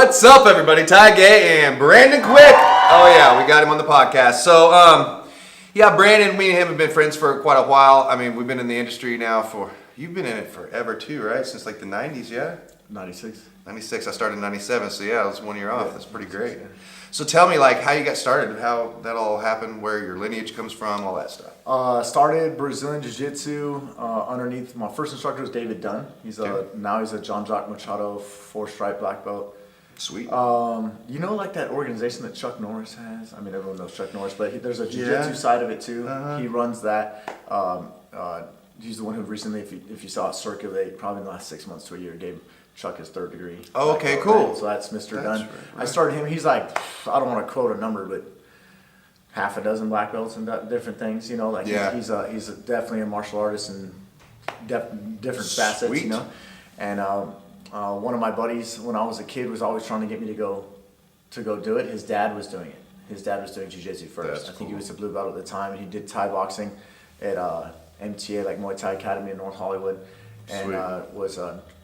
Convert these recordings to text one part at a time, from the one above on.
What's up, everybody? Ty Gay and Brandon Quick. Oh yeah, we got him on the podcast. So, yeah, Brandon, me and him have been friends for quite a while. I mean, we've been in the industry now you've been in it forever too, right? Since like the 90s, yeah? 96. 96. I started in 97, so yeah, I was 1 year off. Yeah, That's pretty great. yeah. So tell me, like, how you got started, how that all happened, where your lineage comes from, all that stuff. Started Brazilian Jiu-Jitsu underneath, my first instructor was David Dunn. Now he's a Jean-Jacques Machado 4-stripe black belt. Sweet. You know, like that organization that Chuck Norris has? I mean, everyone knows Chuck Norris, but there's a Jiu-Jitsu side of it too. He runs that. He's the one who recently, if you saw it circulate, probably in the last 6 months to a year, gave Chuck his 3rd degree. Oh, okay, cool. So that's Mr. Dunn. Right. I started him. He's like, I don't want to quote a number, but half a dozen black belts and different things. You know, like he's definitely a martial artist and different facets. Sweet. You know, and one of my buddies when I was a kid was always trying to get me to go do it. His dad was doing it. His dad was doing jiu-jitsu first. That's I think he cool. was a blue belt at the time. He did Thai boxing at MTA, like Muay Thai Academy in North Hollywood, and was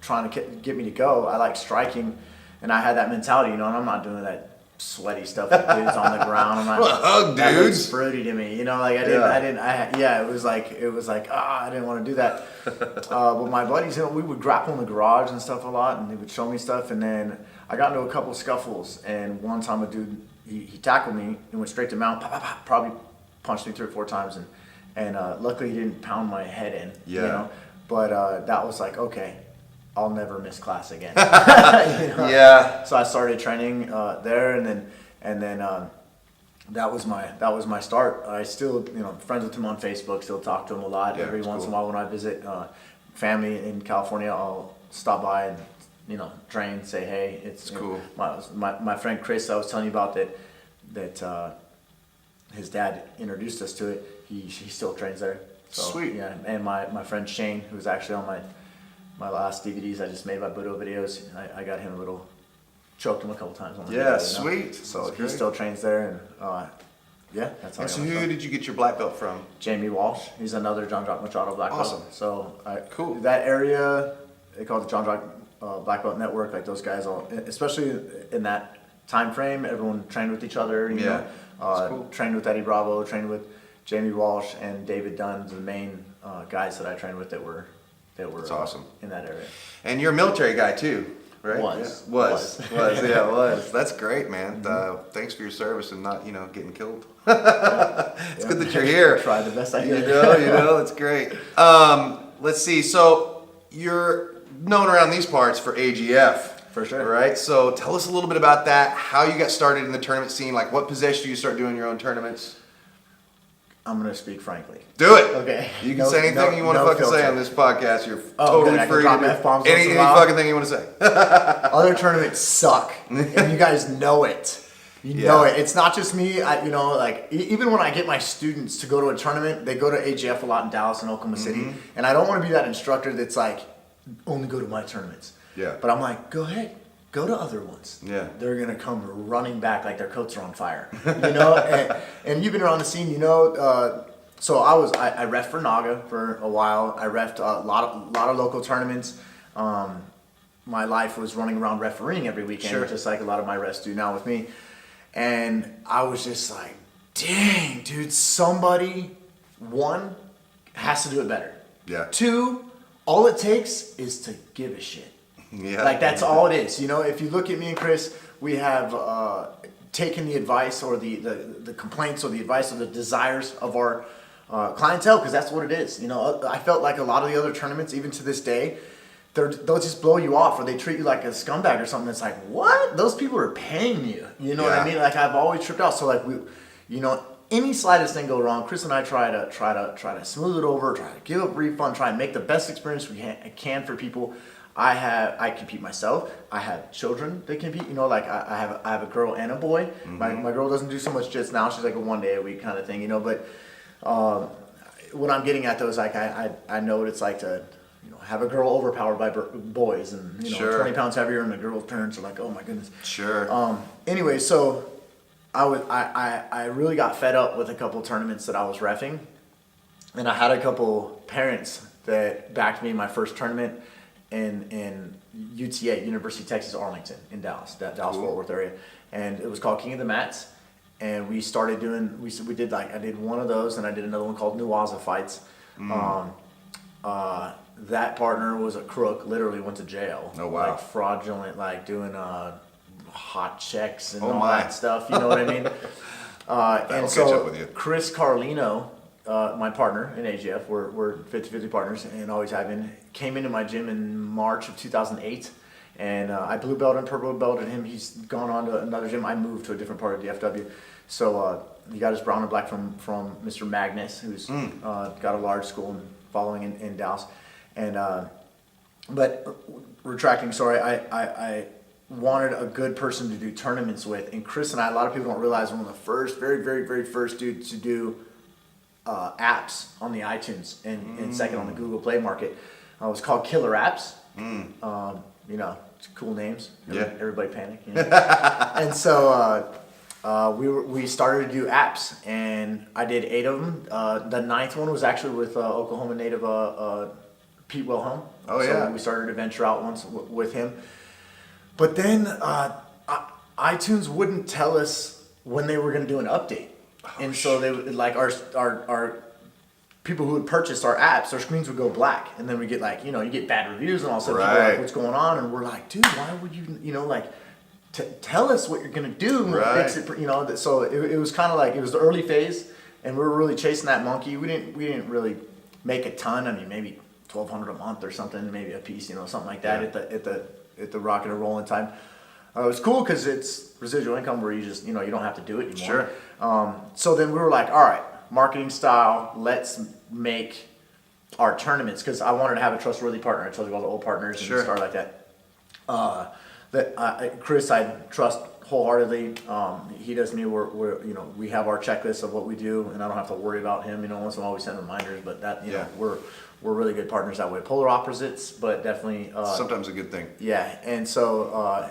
trying to get me to go. I like striking, and I had that mentality, you know, and I'm not doing that sweaty stuff with dudes on the ground. I'm not, Well, hug that dudes. looks fruity to me, you know, like it was like, I didn't want to do that. But my buddies, you know, we would grapple in the garage and stuff a lot, and they would show me stuff, and then I got into a couple scuffles, and one time a dude, he tackled me and went straight to mount, pop, pop, pop, probably punched me 3 or 4 times, and luckily he didn't pound my head in, you know, but that was like, okay, I'll never miss class again. You know? Yeah. So I started training there, and then that was my start. I still, you know, friends with him on Facebook, still talk to him a lot. Yeah, Every once cool. in a while when I visit family in California, I'll stop by and, you know, train, say hey. It's cool. My friend Chris, I was telling you about that his dad introduced us to it. He still trains there. So, Sweet. Yeah, and my friend Shane, who's actually on my last DVDs I just made, my Budo videos, I got him choked him a couple times on the video, you know? Sweet. So That's he great. still trains there, and that's how And I so got my who start. did you get your black belt from? Jamie Walsh, he's another Jean-Jacques Machado black Awesome. belt. So Cool. That area, they call it the Jean-Jacques Black Belt Network. Like those guys, especially in that time frame, everyone trained with each other. You know, That's cool. trained with Eddie Bravo, trained with Jamie Walsh and David Dunn, the main guys that I trained with that were That's awesome. in that area. And you're a military guy too, right? Was. Yeah. Was. That's great, man. Thanks for your service and not, getting killed. It's good that you're here. Try the best I You can. know, that's great. Let's see. So you're known around these parts for AGF. For sure. Right? So tell us a little bit about that, how you got started in the tournament scene, like what possessed you to start doing your own tournaments? I'm going to speak frankly. Do it. Okay. You can say anything you want to fucking say filter. on this podcast. You're Oh, totally good. I can free drop to do F-bombs any once in a while. fucking thing you want to say. Other tournaments suck, and you guys know it. You know it. It's not just me. Even when I get my students to go to a tournament, they go to AGF a lot in Dallas and Oklahoma City, and I don't want to be that instructor that's like, only go to my tournaments. Yeah. But I'm like, go ahead. Go to other ones. Yeah. They're going to come running back like their coats are on fire. You know? and you've been around the scene, you know. So I ref for Naga for a while. I refed a lot of local tournaments. My life was running around refereeing every weekend, Sure. just like a lot of my refs do now with me. And I was just like, dang, dude, somebody, 1, has to do it better. Yeah. 2, all it takes is to give a shit. Yeah. Like that's all it is. You know, if you look at me and Chris, we have taken the advice or the complaints or the advice or the desires of our clientele, because that's what it is. You know, I felt like a lot of the other tournaments, even to this day, they'll just blow you off or they treat you like a scumbag or something. It's like, what? Those people are paying you. You know what I mean? Like I've always tripped out. So like any slightest thing go wrong, Chris and I try to smooth it over, try to give a refund, try and make the best experience we can for people. I compete myself. I have children that compete. You know, like I have a girl and a boy. My girl doesn't do so much just now. She's like a 1 day a week kind of thing. You know, but what I'm getting at though is like I know what it's like to have a girl overpowered by boys and Sure. 20 pounds heavier, and the girl's parents are like, oh my goodness. Sure. Anyway, so I really got fed up with a couple tournaments that I was reffing, and I had a couple parents that backed me in my first tournament. in UTA, University of Texas Arlington in Dallas, that Dallas Fort Worth area, and it was called King of the Mats. And we started doing, we did like, I did one of those, and I did another one called Nuwaza Fights. That partner was a crook, literally went to jail. Oh, wow. Like fraudulent, like doing hot checks and Oh, all my. that stuff, you know what I mean? And catch up so with you. Chris Carlino, my partner in AGF, we're 50-50 partners and always have been, came into my gym in March of 2008. And I blue belt and purple belted him. He's gone on to another gym. I moved to a different part of DFW. So he got his brown and black from Mr. Magnus, who's got a large school and following in Dallas. And but retracting, sorry, I wanted a good person to do tournaments with. And Chris and I, a lot of people don't realize, one of the first, very first dudes to do apps on the iTunes and second on the Google Play Market. It was called Killer Apps. You know, it's cool names. Everybody panic. You know? And so we started to do apps, and I did 8 of them. The 9th one was actually with Oklahoma native Pete Wilhelm. Oh, yeah. So we started to venture out once with him. But then iTunes wouldn't tell us when they were going to do an update. And so they would, like, our people who had purchased our apps, their screens would go black, and then we get like, you get bad reviews, and all of a sudden people are like, what's going on? And we're like, dude, why would you, like, tell us what you're gonna do and fix it, So it was kind of like, it was the early phase, and we were really chasing that monkey. We didn't really make a ton. I mean, maybe $1,200 a month or something, maybe a piece, something like that at the rocking and rolling time. It was cool because it's residual income where you just, you don't have to do it anymore. Sure. So then we were like, all right, marketing style, let's make our tournaments, because I wanted to have a trustworthy partner. I told you about the old partners and start like that. Chris, I trust wholeheartedly. He does me. We have our checklist of what we do, and I don't have to worry about him. Once in a while we send reminders, but that we're really good partners that way. Polar opposites, but definitely Sometimes a good thing. Yeah, and so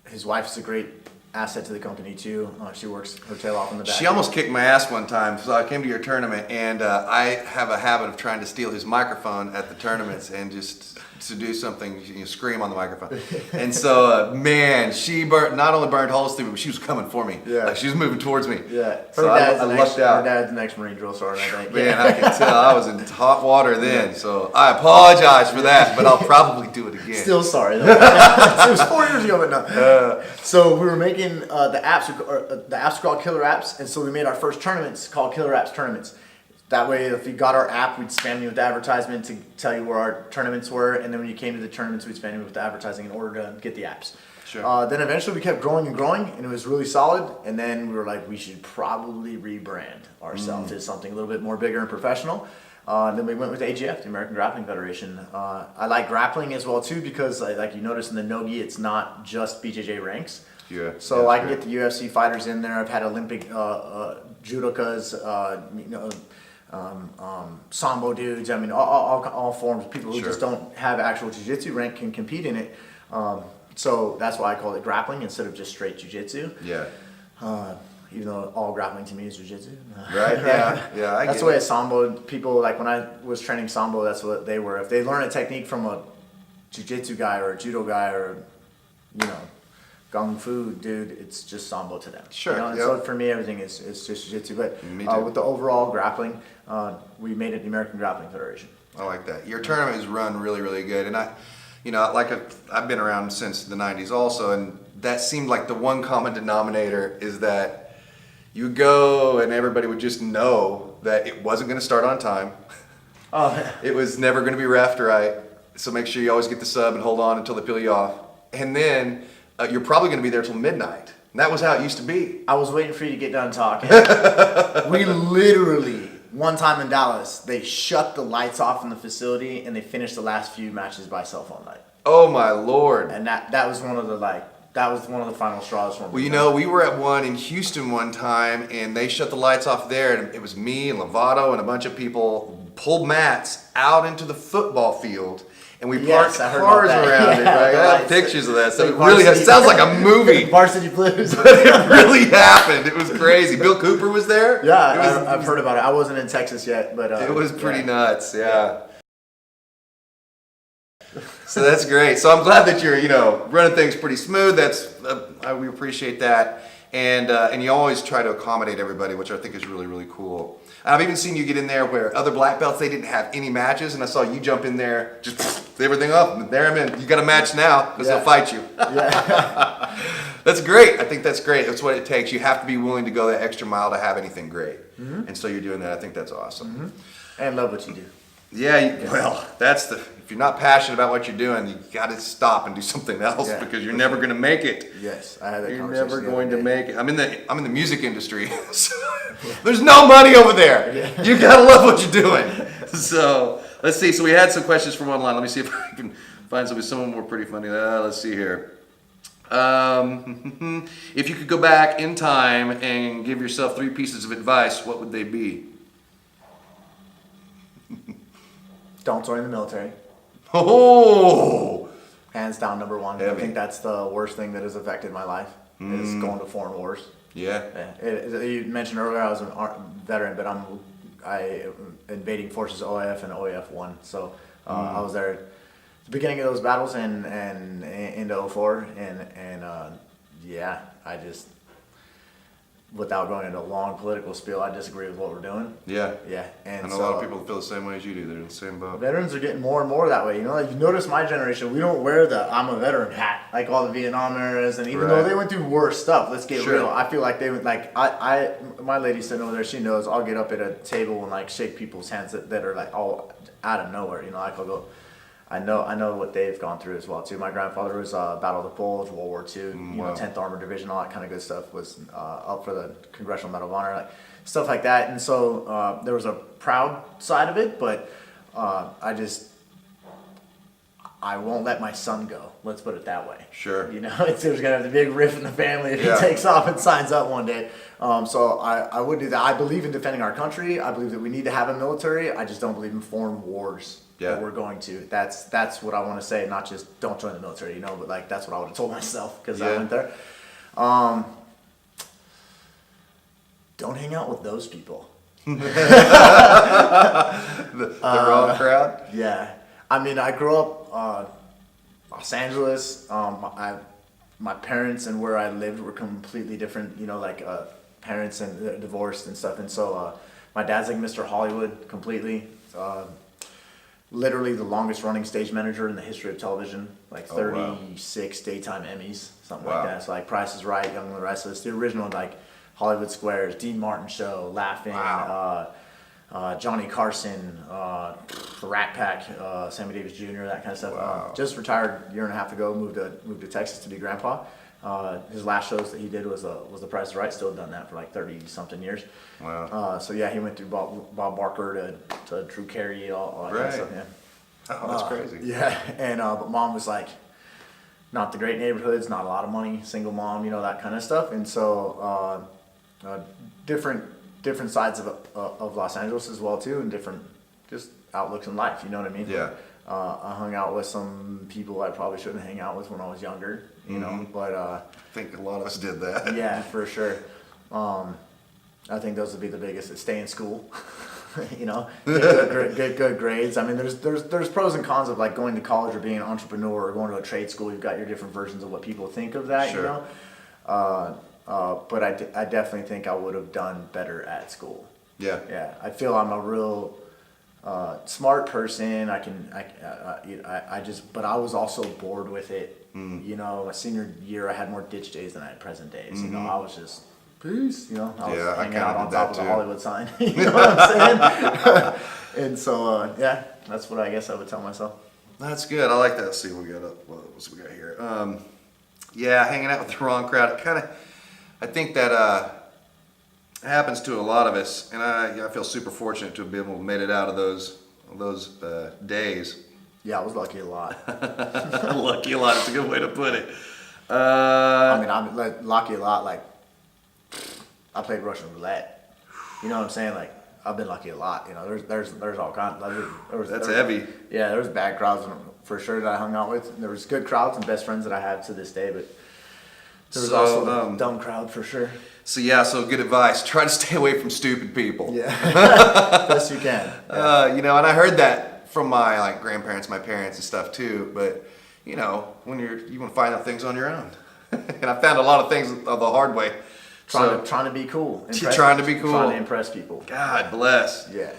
his wife is a great asset to the company too. She works her tail off in the back. She almost kicked my ass one time. So I came to your tournament, and I have a habit of trying to steal his microphone at the tournaments and just to do something, scream on the microphone. And so, man, she not only burned holes through me, but she was coming for me. Yeah. Like, she was moving towards me. Yeah. So I lucked out. Her dad's the next Marine drill sergeant, I think. Man, I can tell I was in hot water then. So I apologize for that, but I'll probably do it again. Still sorry though. It was 4 years ago, but no. So we were making the apps. The apps are called Killer Apps, and so we made our first tournaments called Killer Apps Tournaments. That way, if you got our app, we'd spam you with the advertisement to tell you where our tournaments were, and then when you came to the tournaments, we'd spam you with the advertising in order to get the apps. Sure. Then eventually we kept growing, and it was really solid, and then we were like, we should probably rebrand ourselves as something a little bit more bigger and professional. Then we went with AGF, the American Grappling Federation. I like grappling as well too, because like you notice in the Nogi, it's not just BJJ ranks. Yeah. So I can get the UFC fighters in there. I've had Olympic judokas, sambo dudes. I mean, all forms of people who just don't have actual jiu-jitsu rank can compete in it. So that's why I call it grappling instead of just straight jiu-jitsu. Yeah. Even though all grappling to me is jiu-jitsu. Right. Yeah. Yeah. That's the way a sambo people, like when I was training sambo, that's what they were. If they learn a technique from a jiu-jitsu guy or a judo guy or gung fu dude, it's just sambo to them. Sure. And so for me, everything is just jiu-jitsu. But with the overall grappling, we made it the American Grappling Federation. I like that. Your tournament is run really, really good, and I've been around since the '90s also, and that seemed like the one common denominator is that you would go and everybody would just know that it wasn't going to start on time. It was never going to be reffed right, so make sure you always get the sub and hold on until they peel you off, and then you're probably going to be there till midnight. And that was how it used to be. I was waiting for you to get done talking. We literally, one time in Dallas, they shut the lights off in the facility and they finished the last few matches by cell phone night. Oh my Lord. And that was one of the final straws for me. Well, we were at one in Houston one time, and they shut the lights off there, and it was me and Lovato and a bunch of people pulled mats out into the football field, and we parked cars around it. Right? I have pictures of that. So it really sounds like a movie. Varsity Blues. But it really happened. It was crazy. Bill Cooper was there. Yeah, I've heard about it. I wasn't in Texas yet, but it was pretty nuts. Yeah. So that's great. So I'm glad that you're, running things pretty smooth. We appreciate that. And you always try to accommodate everybody, which I think is really, really cool. And I've even seen you get in there where other black belts, they didn't have any matches, and I saw you jump in there, just everything up, and there I'm in. You got a match now, because they'll fight you. Yeah. That's great. I think that's great. That's what it takes. You have to be willing to go that extra mile to have anything great. Mm-hmm. And so you're doing that. I think that's awesome. Mm-hmm. And love what you do. Yeah, well, if you're not passionate about what you're doing, you got to stop and do something else because you're never going to make it. Yes, I had that You're conversation. never going to make it. I'm in the music industry. So there's no money over there. Yeah. You got to love what you're doing. So let's see. So we had some questions from online. Let me see if I can find some of them were pretty funny. Let's see here. If you could go back in time and give yourself 3 pieces of advice, what would they be? Don't join the military. Oh, hands down, number one. Heavy. I think that's the worst thing that has affected my life is going to foreign wars. Yeah. You mentioned earlier I was a veteran, but I invading forces OIF and OIF 1. So I was there at the beginning of those battles and into 04 and yeah, I just, without going into a long political spiel, I disagree with what we're doing. Yeah. Yeah. And a lot of people feel the same way as you do. They're in the same boat. Veterans are getting more and more that way. Like you notice my generation, we don't wear the I'm a veteran hat like all the Vietnam eras, and even though they went through worse stuff, let's get real. I feel like they went like my lady sitting over there, she knows I'll get up at a table and like shake people's hands that are like all out of nowhere. Like I'll go. I know what they've gone through as well too. My grandfather was Battle of the Bulge, World War II, 10th Armored Division, all that kind of good stuff. Was up for the Congressional Medal of Honor, like stuff like that. And so there was a proud side of it, but I won't let my son go. Let's put it that way. Sure. There's gonna have the big rift in the family if he takes off and signs up one day. So I would do that. I believe in defending our country. I believe that we need to have a military. I just don't believe in foreign wars. That we're going to. That's what I want to say. Not just don't join the military, but like that's what I would have told myself because I went there. Don't hang out with those people. the wrong crowd. Yeah, I mean, I grew up Los Angeles. My parents and where I lived were completely different. Parents and divorced and stuff. And so my dad's like Mr. Hollywood completely. Literally the longest running stage manager in the history of television, like 36 daytime Emmys, something like that. So like Price is Right, Young and the Restless, the original like Hollywood Squares, Dean Martin Show, Laughing, Johnny Carson, the Rat Pack, Sammy Davis Jr., that kind of stuff. Just retired a year and a half ago, moved to Texas to be grandpa. His last shows that he did was The Price is Right. Still done that for like 30-something years. Wow. So yeah, he went through Bob Barker to Drew Carey, all that kind of stuff. Yeah. Oh, that's crazy. Yeah, and but mom was like, not the great neighborhoods, not a lot of money, single mom, that kind of stuff. And so different sides of Los Angeles as well too, and different just outlooks in life. You know what I mean? Yeah. I hung out with some people I probably shouldn't hang out with when I was younger. But I think a lot of us did that. Yeah, for sure. I think those would be the biggest. Stay in school. Get good grades. I mean, there's pros and cons of like going to college or being an entrepreneur or going to a trade school. You've got your different versions of what people think of that. Sure. But I definitely think I would have done better at school. Yeah. Yeah. I feel I'm a real smart person. But I was also bored with it. My senior year, I had more ditch days than I had present days. I was just peace. I was hanging out on top of the Hollywood sign. You know what I'm saying? And so that's what I guess I would tell myself. That's good. I like that. Let's see what we got up. What's we got here? Hanging out with the wrong crowd. I think that happens to a lot of us, and I feel super fortunate to have been able to made it out of those days. Yeah, I was lucky a lot. Lucky a lot. It's a good way to put it. I'm lucky a lot. Like I played Russian roulette. You know what I'm saying? Like I've been lucky a lot. There's all kinds. That's heavy. Yeah, there was bad crowds for sure that I hung out with. There was good crowds and best friends that I have to this day, but there was also a dumb crowd for sure. So good advice. Try to stay away from stupid people. Yeah, best you can. Yeah. And I heard that from my like grandparents, my parents and stuff too. But you know, when you want to find out things on your own, and I found a lot of things the hard way. Trying to be cool. Trying to be cool. Trying to impress people. God bless. Yeah.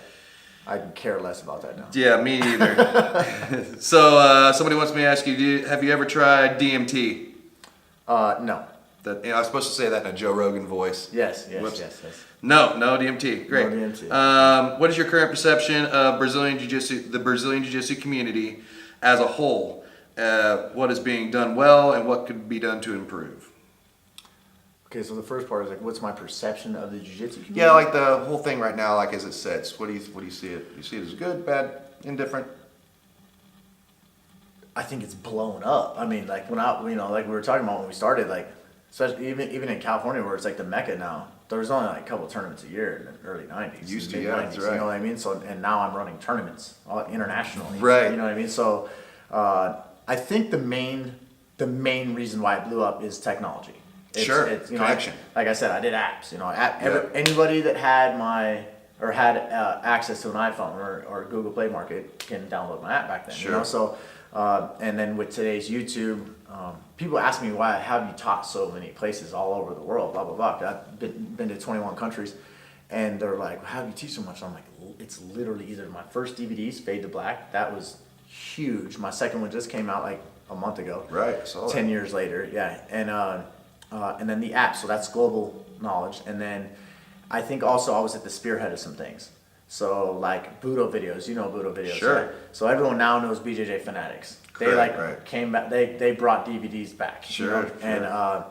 I care less about that now. Yeah, me either. So somebody wants me to ask you, have you ever tried DMT? No. I was supposed to say that in a Joe Rogan voice. Yes. No DMT. Great. No DMT. What is your current perception of Brazilian Jiu-Jitsu, the Brazilian Jiu-Jitsu community as a whole? What is being done well and what could be done to improve? Okay, so the first part is like, what's my perception of the jiu-jitsu community? Yeah, like the whole thing right now, like as it sits. What do you see it? You see it as good, bad, indifferent? I think it's blown up. I mean, like like we were talking about when we started, like, especially even in California where it's like the Mecca now. There was only like a couple of tournaments a year in the early '90s. Used to, mid-90s, yeah, that's right. You know what I mean? So, and now I'm running tournaments internationally. Right. You know what I mean? So, I think the main reason why it blew up is technology. It's connection. Like I said, I did apps. You know, anybody that had access to an iPhone or Google Play Market can download my app back then. Sure. You know, so and then with today's YouTube, people ask me why have you taught so many places all over the world, blah blah blah. I've been to 21 countries, and they're like, how do you teach so much? I'm like, it's literally either my first DVDs, Fade to Black, that was huge. My second one just came out like a month ago. Right. So 10 years later, yeah, and then the app, so that's global knowledge. And then I think also I was at the spearhead of some things. So like Budo videos, you know Budo videos, sure. Right? So everyone now knows BJJ Fanatics. They right. came back, they brought DVDs back. Sure, you know? sure. And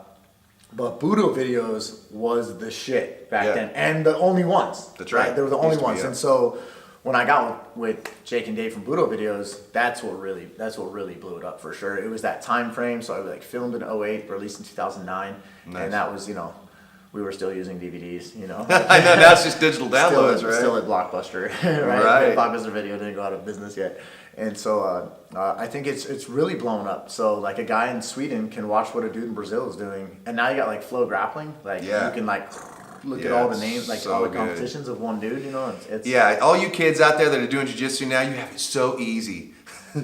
but Budo videos was the shit back Yeah. then, and the only ones. That's right. They were the only Used to be, ones. yeah. And so when I got with Jake and Dave from Budo videos, that's what really blew it up for sure. It was that time frame. So I was like filmed in 2008, released in 2009, Nice. and that was, you know, we were still using DVDs, you know. I know, now it's just digital downloads, right? Still at Blockbuster, right? Right. Blockbuster Video didn't go out of business yet. And so I think it's really blown up. So like a guy in Sweden can watch what a dude in Brazil is doing. And now you got like Flow Grappling. Like you can like look at all the names, like so all the good. competitions of one dude, you know. It's Yeah, all you kids out there that are doing jiu-jitsu now, you have it so easy.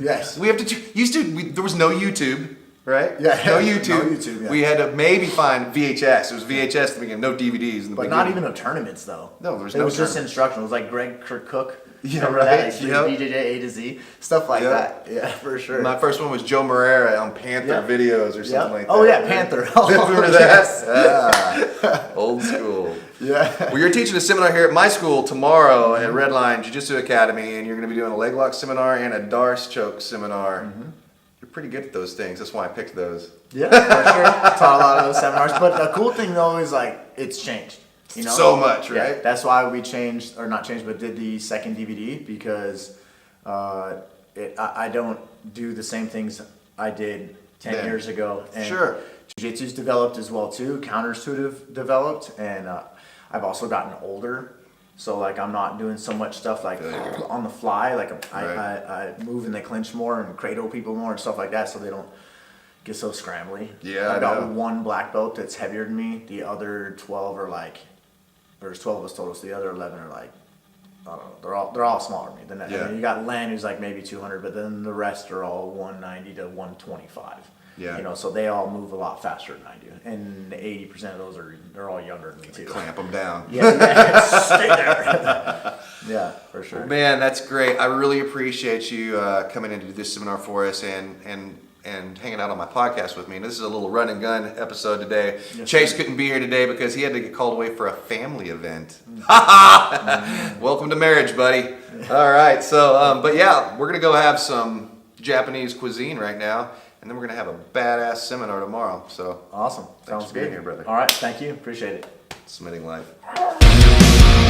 Yes. We have to, there was no YouTube, right? Yeah. No YouTube. No YouTube, yeah. We had to maybe find VHS. It was VHS at the beginning, no DVDs in the But beginning. not even no tournaments though. No, there was it no was just tournament. instructional. It was like Greg Cook. Yeah, Remember right. that? Like, Yep. BJJ A to Z, stuff like Yep. that. Yeah, for sure. My first one was Joe Morera on Panther Yeah. videos or something like that. Oh yeah, Panther. Remember that? Old school. Yeah. Well, you're teaching a seminar here at my school tomorrow at Redline Jiu-Jitsu Academy, and you're going to be doing a leg lock seminar and a Darce choke seminar. You're pretty good at those things. That's why I picked those. Yeah, for sure. Taught a lot of those seminars. But the cool thing though is like it's changed. You know? So much, right? Yeah, that's why we changed, or not changed, but did the second DVD because I don't do the same things I did 10 Then. years ago. And Sure. Jiu-Jitsu's developed as well too. Counters to it have developed, and I've also gotten older. So like I'm not doing so much stuff like on the fly. Like I move in the clinch more and cradle people more and stuff like that, so they don't get so scrambly. Yeah, I got know. one black belt that's heavier than me. The other 12 are like, there's 12 of us total. So the other 11 are like, I don't know. They're all smaller than me. Yeah. I mean, you got Len who's like maybe 200, but then the rest are all 190 to 125. Yeah. You know, so they all move a lot faster than I do, and 80% of those they're all younger than me too. Clamp them down. Yeah, stay there. Yeah, for sure. Man, that's great. I really appreciate you coming in to do this seminar for us and hanging out on my podcast with me. And this is a little run and gun episode today. Yes, Chase sir. couldn't be here today because he had to get called away for a family event. Welcome to marriage, buddy. All right, so but yeah, we're gonna go have some Japanese cuisine right now, and then we're gonna have a badass seminar tomorrow. So Awesome. Sounds for being good. here, brother. All right, thank you. Appreciate it. submitting life.